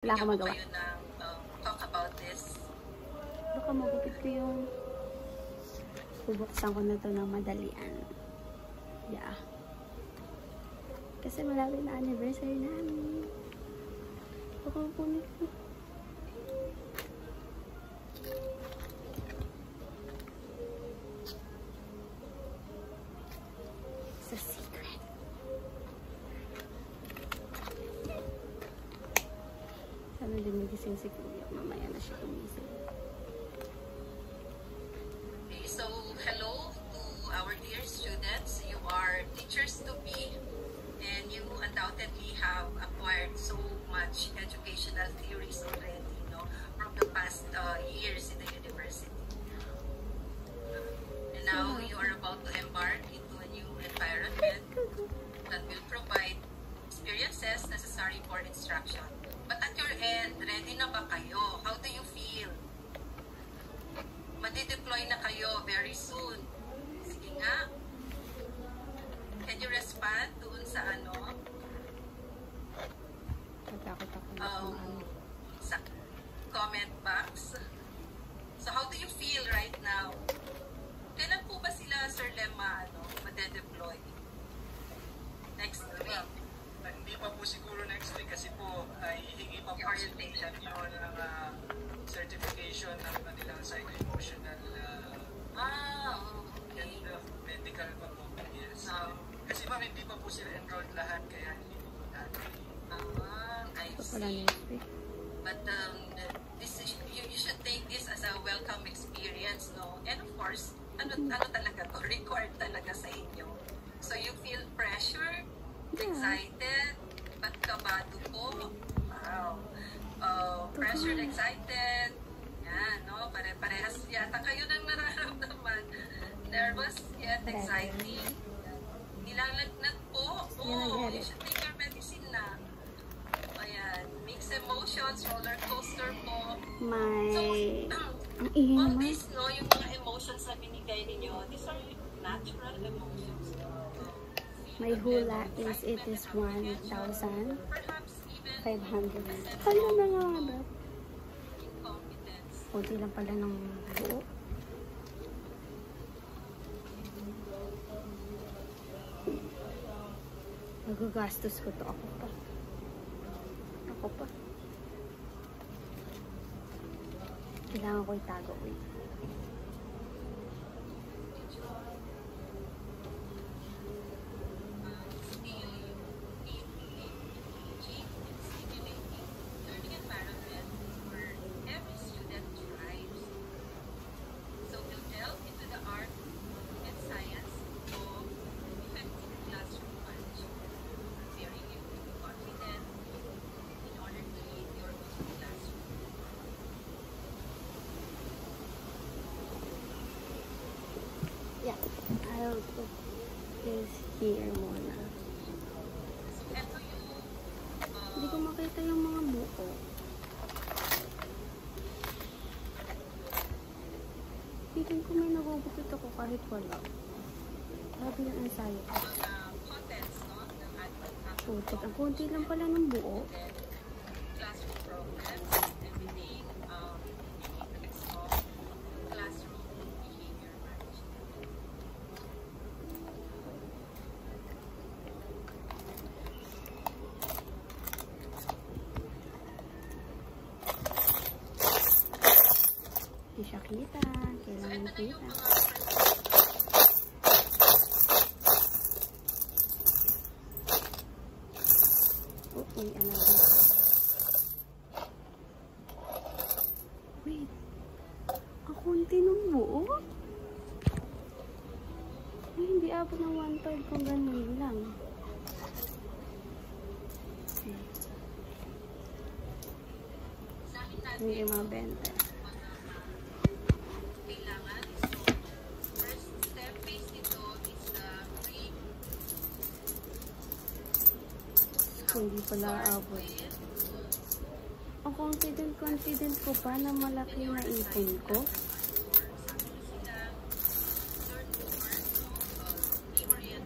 Wala akong magawa. Talk about this. Baka magupit ko yung bubuksan ko na to ng madalian. Yeah. Kasi malapit na anniversary namin. Baka kunin ko. It's a secret. Sana din magising si Kuya. Mamaya na siya tumising. Okay, so hello to our dear students. You are teachers to be, and you undoubtedly have acquired so much educational theories already, from the past years in the university. And now you are about to embark into a new environment that will provide experiences necessary for instruction. But at your end, ready na ba kayo? How do you feel? Madi-deploy na kayo very soon. Sige nga. Can you respond doon sa Natakot ako sa comment box? So how do you feel right now? Kailan po ba sila, Sir Lemma, made-deploy? Next week? Hindi pa po siguro next week kasi po ay hihingi pa po yun ng certification ng kanilang psycho-emotional okay. and medical pa po. Yes. Kasi ma'am, hindi pa po sila enrolled lahat kaya hindi po po natin. I wala see. next week. But you should take this as a welcome experience, no? And of course, ano talaga to? Required talaga sa inyo. So you feel pressure, excited, but kabado po. Wow. Pressure, excited. Yan, no? Pare-parehas yata kayo nang nararamdaman. Nervous, yet exciting. Nilalagnat po. Oh, you should take your medicine na. Ayan. Mixed emotions, roller coaster po. All these, yung mga emotions na binigay ninyo, these are natural emotions. My hula is, it is 1,500. Ano na nga ba? Kunti lang pala ng buo. Magagastos ko to. Ako pa. Kailangan ko itago. Yeah, I'll put this here muna. Hindi ko makita yung mga buko. Feeling ko may nagugutot ako kahit wala. Sabi ng ensayo ko. Putik, ang konti lang pala ng buo. Hindi siya kita. Kailangan kita. Okay, another. Wait. Ang konti ng buo? Ay, hindi abot ng 1/3 kung ganun lang. Hindi mabenta. Hindi pala abot. Ang confident ko pa na malaki na ipon ko.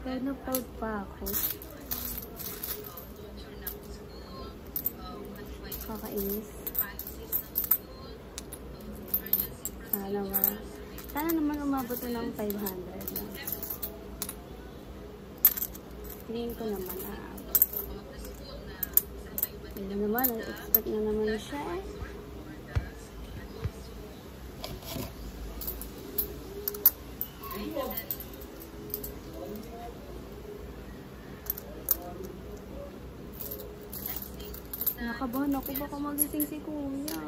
Pero na-proud pa ako. Nakakainis. Sana naman umabot ng 500 lang. Tingin ko naman aabot. Hindi naman, expect na naman siya eh. Nakabahan ako, baka magising si kuya.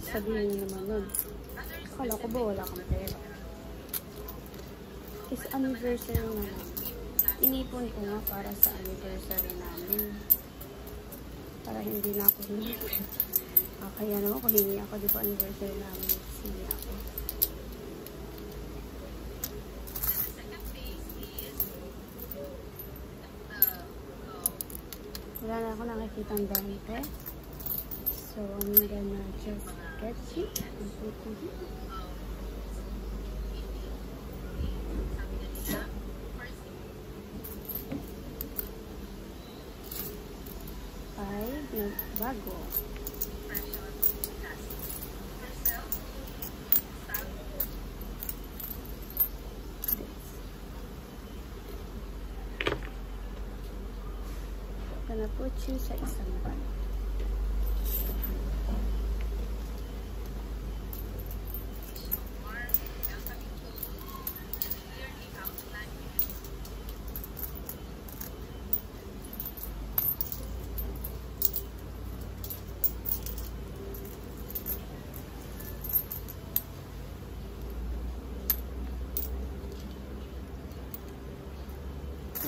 Sabihin niyo naman nun. Akala ko ba wala kang pera? Is anniversary naman. Inipon ko nga para sa anniversary namin. Para hindi na ako hingi. Kaya naman kung hingi ako, di ba anniversary namin, hingi ako. Wala na ako nakikita ang dante. So, I'm gonna just get it and put it here. Bago. Gonna put you sa isang bag.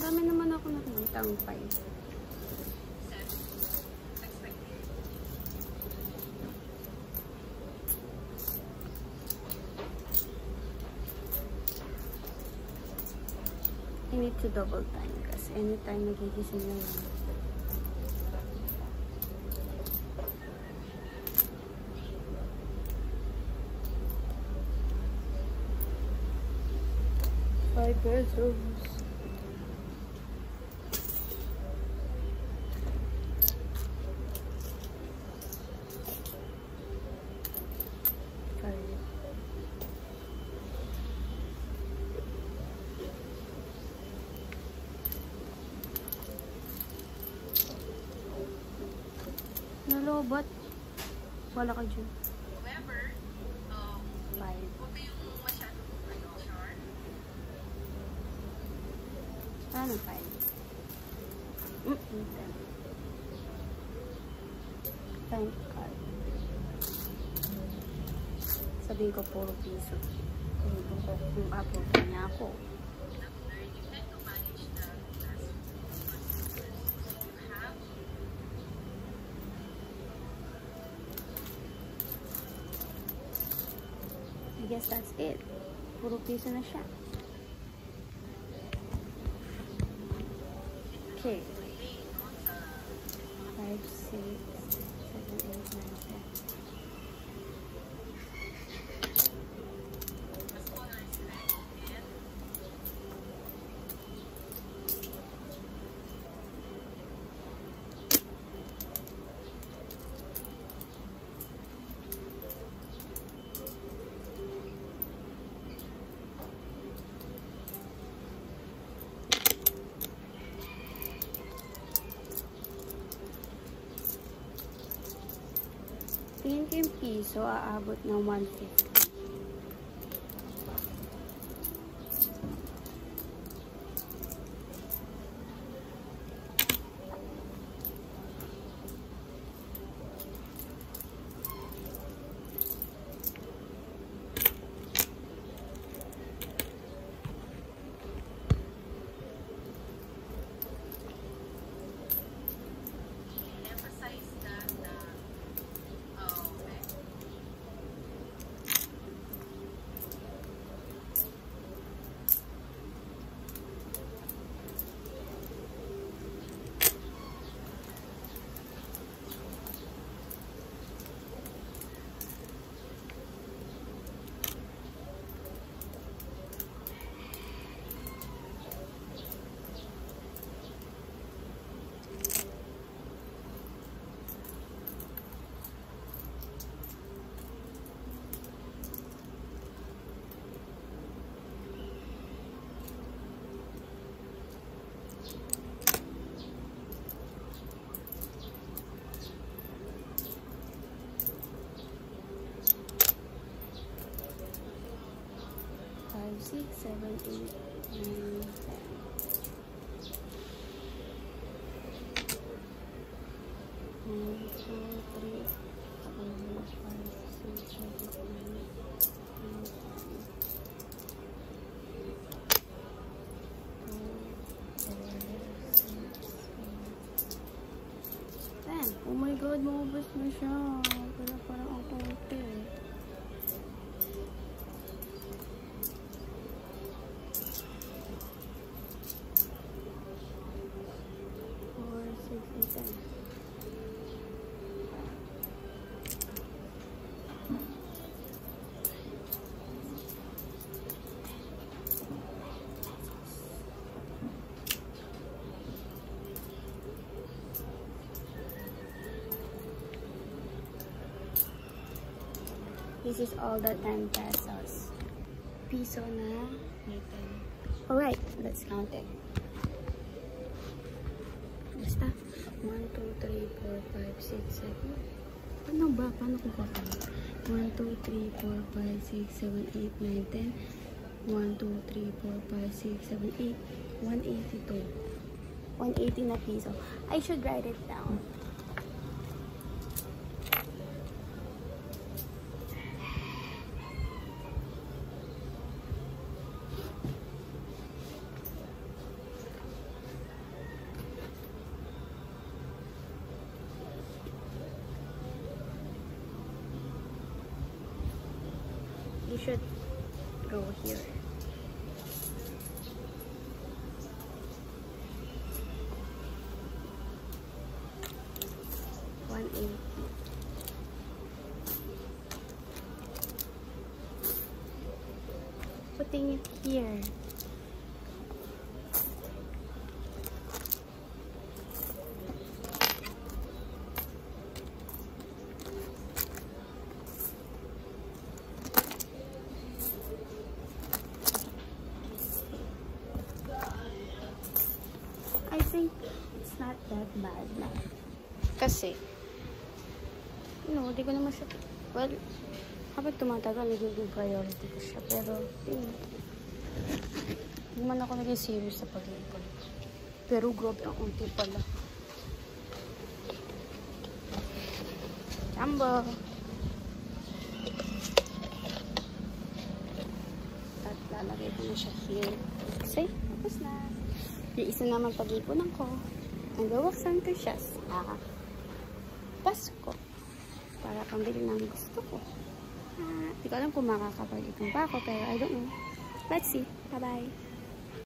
Marami naman ako nakikita ang 5. I need to double time kasi anytime nagigising na yan. $5. Nalobot. Wala ka dyan. However, 5. huwag kayong masyadong sure. Ano 5? Thank God. Sabihin ko puro piso. Kung abot niya ako. I guess that's it. Puro piso na siya. Okay. 5, 6, 7, 8, 9, 10. Tingin ko yung piso, aabot ng 150. 6, 7, 8, 9, 10. 1, 2, 3, 4, 5, 6, 7, 8, 9, 10. Oh my god, maubos na siya. Pero parang ang konti. This is all the 10 pesos. Piso na natin. Alright, let's count it. Basta. 1, 2, 3, 4, 5, 6, 7. Ano ba? Paano ko kakount? 1, 2, 3, 4, 5, 6, 7, 8, 9, 10. 1, 2, 3, 4, 5, 6, 7, 8. 182. 180 na piso. I should write it down. You should go here. Putting it here. I think it's not that bad na. Kasi, di ko naman siya, well, habang tumatagal, nagiging priority ko siya. Pero, hindi man ako naging serious sa pag-ipon. Pero, grabe ang unti pala. Jumbo! At lalagay ko na siya here. Kasi, tapos na. Yung isa naman pag-ipunan ko, ang gawaksan ko siya sa Pasko. Para pambili ng gusto ko. Hindi ko alam kung makakapag-ipon pa ako, pero I don't know. Let's see. Bye-bye.